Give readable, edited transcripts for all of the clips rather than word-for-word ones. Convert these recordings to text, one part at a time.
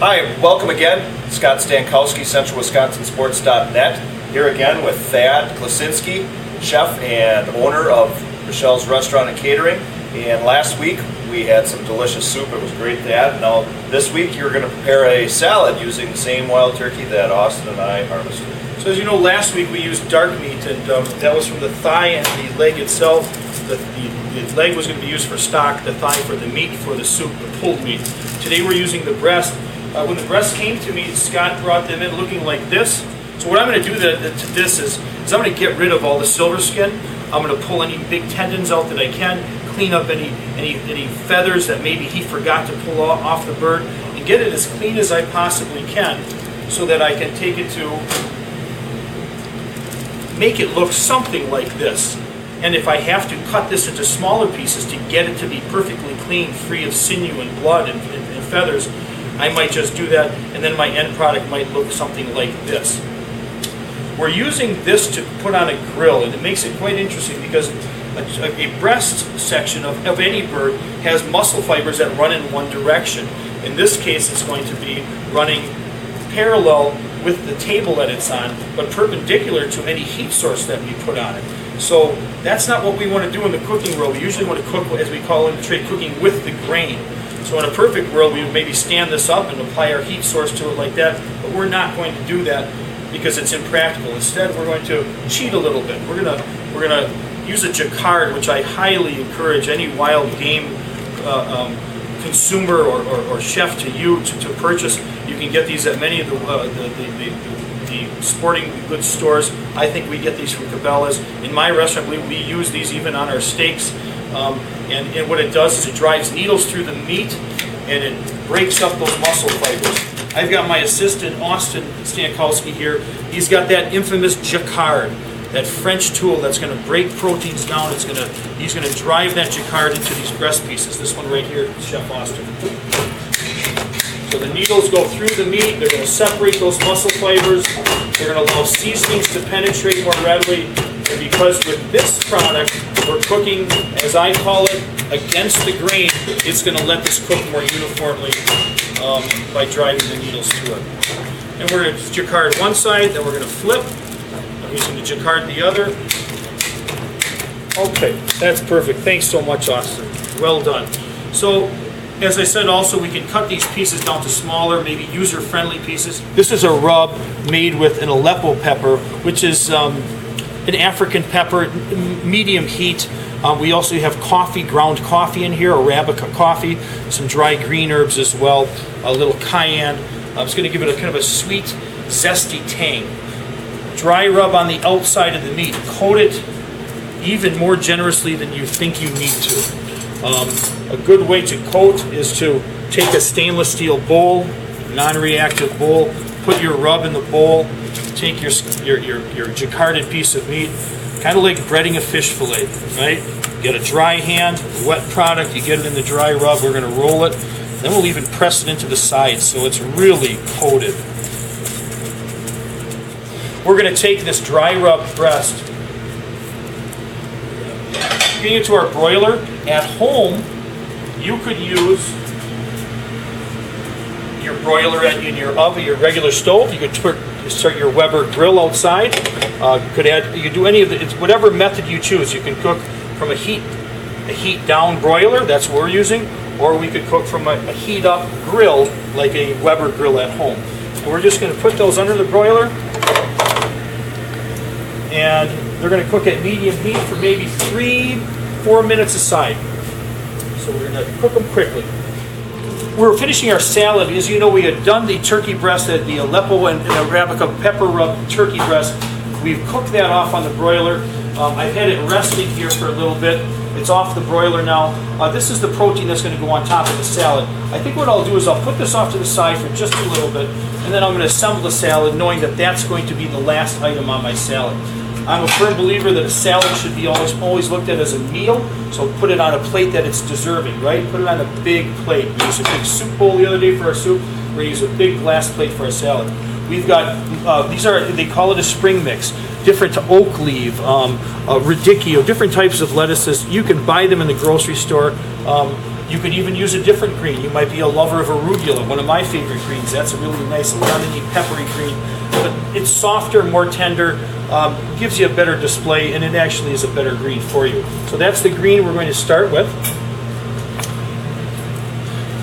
Hi, welcome again. Scott Stankowski, CentralWisconsinSports.net. Here again with Thad Klasinski, chef and owner of Michele's Restaurant and Catering. And last week we had some delicious soup. It was great, Thad. Now this week you're going to prepare a salad using the same wild turkey that Austin and I harvested. So as you know, last week we used dark meat, and that was from the thigh and the leg itself. The leg was going to be used for stock, the thigh for the meat, for the soup, the pulled meat. Today we're using the breast. When the breast came to me, Scott brought them in looking like this. So what I'm going to do to this is I'm going to get rid of all the silver skin. I'm going to pull any big tendons out that I can, clean up any feathers that maybe he forgot to pull off the bird, and get it as clean as I possibly can so that I can take it to make it look something like this. And if I have to cut this into smaller pieces to get it to be perfectly clean, free of sinew and blood and feathers, I might just do that, and then my end product might look something like this. We're using this to put on a grill, and it makes it quite interesting because a breast section of any bird has muscle fibers that run in one direction. In this case, it's going to be running parallel with the table that it's on, but perpendicular to any heat source that we put on it. So that's not what we want to do in the cooking world. We usually want to cook, as we call in the trade, cooking with the grain. So in a perfect world, we would maybe stand this up and apply our heat source to it like that, but we're not going to do that because it's impractical. Instead, we're going to cheat a little bit. We're gonna use a jacquard, which I highly encourage any wild game consumer or chef to purchase. You can get these at many of the sporting goods stores. I think we get these from Cabela's. In my restaurant, we use these even on our steaks. And what it does is it drives needles through the meat and it breaks up those muscle fibers. I've got my assistant, Austin Stankowski, here. He's got that infamous jacquard, that French tool that's going to break proteins down. He's going to drive that jacquard into these breast pieces. This one right here, Chef Austin. So the needles go through the meat. They're going to separate those muscle fibers. They're going to allow seasonings to penetrate more readily. And because with this product, we're cooking, as I call it, against the grain, it's going to let this cook more uniformly by driving the needles through it. And we're going to jacquard one side, then we're going to flip. I'm using the jacquard the other. Okay, that's perfect. Thanks so much, Austin. Well done. So, as I said, also we can cut these pieces down to smaller, maybe user-friendly pieces. This is a rub made with an Aleppo pepper, which is an African pepper, medium heat. We also have coffee, ground coffee in here, Arabica coffee, some dry green herbs as well, a little cayenne. It's going to give it a kind of a sweet, zesty tang. Dry rub on the outside of the meat. Coat it even more generously than you think you need to. A good way to coat is to take a stainless steel bowl, non-reactive bowl, put your rub in the bowl, take your jacquarded piece of meat, kind of like breading a fish fillet, right? Get a dry hand, wet product, you get it in the dry rub, we're going to roll it, then we'll even press it into the sides so it's really coated. We're going to take this dry rub breast, getting it to our broiler. At home, you could use your broiler in your oven, your regular stove. You could start your Weber grill outside. You could do any of the, it's whatever method you choose. You can cook from a heat down broiler, that's what we're using, or we could cook from a heat up grill like a Weber grill at home. And we're just going to put those under the broiler, and they're going to cook at medium heat for maybe 3-4 minutes aside. So we're going to cook them quickly. We're finishing our salad. As you know, we had done the turkey breast, the Aleppo and Arabica pepper rub turkey breast. We've cooked that off on the broiler. I've had it resting here for a little bit. It's off the broiler now. This is the protein that's going to go on top of the salad. I think what I'll do is I'll put this off to the side for just a little bit, and then I'm going to assemble the salad knowing that that's going to be the last item on my salad. I'm a firm believer that a salad should be always looked at as a meal, so put it on a plate that it's deserving, right? Put it on a big plate. We used a big soup bowl the other day for our soup. We're going to use a big glass plate for our salad. We've got, they call it a spring mix. Different oak leaf, radicchio, different types of lettuces. You can buy them in the grocery store. You could even use a different green. You might be a lover of arugula, one of my favorite greens. That's a really nice lemony, peppery green. But it's softer, more tender, gives you a better display, and it actually is a better green for you. So that's the green we're going to start with.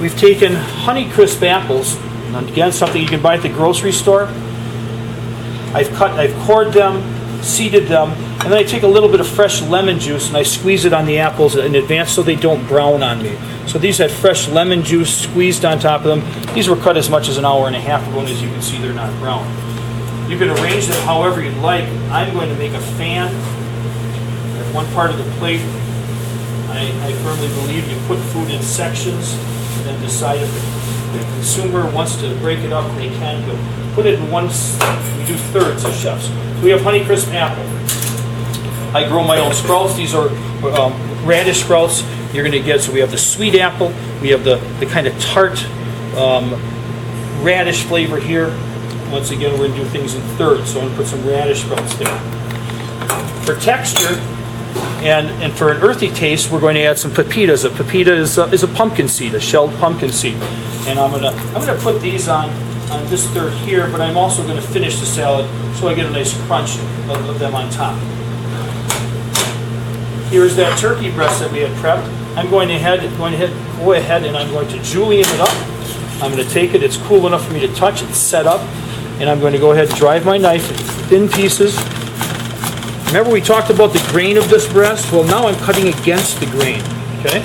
We've taken Honeycrisp apples, and again, something you can buy at the grocery store. I've cored them, seeded them, and then I take a little bit of fresh lemon juice and I squeeze it on the apples in advance so they don't brown on me. So these had fresh lemon juice squeezed on top of them. These were cut as much as an hour and a half ago, and as you can see, they're not brown. You can arrange them however you'd like. I'm going to make a fan at one part of the plate. I firmly believe you put food in sections and then decide if the consumer wants to break it up, they can, but put it in one, we do thirds as chefs. So we have Honeycrisp apple. I grow my own sprouts. These are radish sprouts you're going to get. So we have the sweet apple, we have the kind of tart radish flavor here. Once again, we're going to do things in thirds, so I'm going to put some radish sprouts there. For texture and for an earthy taste, we're going to add some pepitas. A pepita is a pumpkin seed, a shelled pumpkin seed. And I'm gonna put these on this third here, but I'm also going to finish the salad so I get a nice crunch of them on top. Here's that turkey breast that we had prepped. I'm go ahead and I'm going to julienne it up. I'm going to take it, it's cool enough for me to touch, it's set up, and I'm going to go ahead and drive my knife in thin pieces. Remember we talked about the grain of this breast? Well, now I'm cutting against the grain, okay?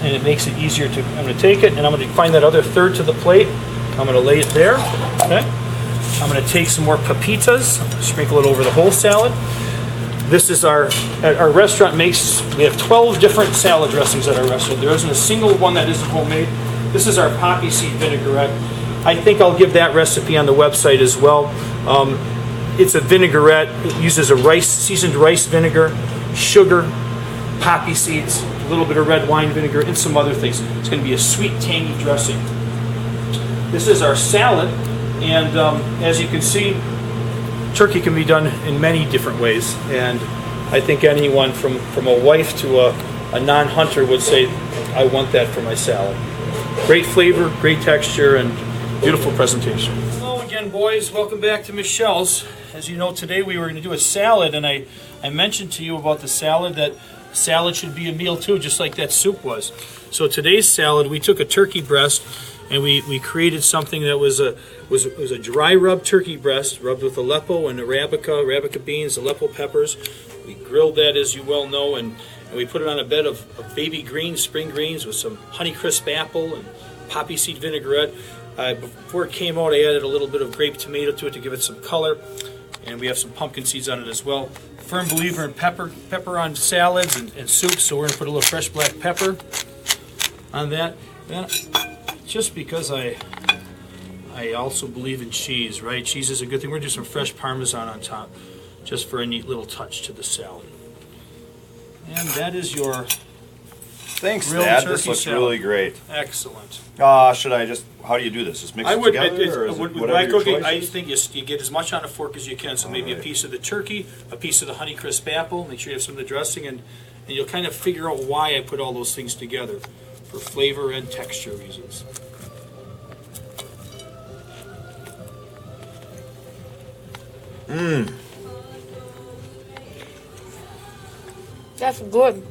And it makes it easier to, I'm going to take it and I'm going to find that other third to the plate. I'm going to lay it there, okay? I'm going to take some more pepitas, sprinkle it over the whole salad. This is our restaurant makes, we have 12 different salad dressings at our restaurant. There isn't a single one that isn't homemade. This is our poppy seed vinaigrette. I think I'll give that recipe on the website as well. It's a vinaigrette. It uses a seasoned rice vinegar, sugar, poppy seeds, a little bit of red wine vinegar, and some other things. It's going to be a sweet, tangy dressing. This is our salad, and as you can see, turkey can be done in many different ways, and I think anyone from a wife to a non-hunter would say, I want that for my salad. Great flavor, great texture, and beautiful presentation. Hello again, boys. Welcome back to Michele's. As you know, today we were going to do a salad, and I mentioned to you about the salad that salad should be a meal too, just like that soup was. So today's salad, we took a turkey breast and we created something that was a dry rub turkey breast rubbed with Aleppo and Arabica beans, Aleppo peppers. We grilled that, as you well know, and we put it on a bed of baby greens, spring greens, with some Honeycrisp apple and poppy seed vinaigrette. Before it came out, I added a little bit of grape tomato to it to give it some color, and we have some pumpkin seeds on it as well. Firm believer in pepper on salads and soups, so we're going to put a little fresh black pepper on that. Just because I also believe in cheese, right? Cheese is a good thing. We're going to do some fresh Parmesan on top, just for a neat little touch to the salad. And that is your Thanks, grilled Dad. turkey This looks salad. really great. Excellent. Should I just, how do you do this? Just mix it together, or is it with whatever my your cooking, choice I is? think you get as much on a fork as you can. So maybe a right. piece of the turkey, a piece of the Honeycrisp apple. Make sure you have some of the dressing, and you'll kind of figure out why I put all those things together for flavor and texture reasons. That's good.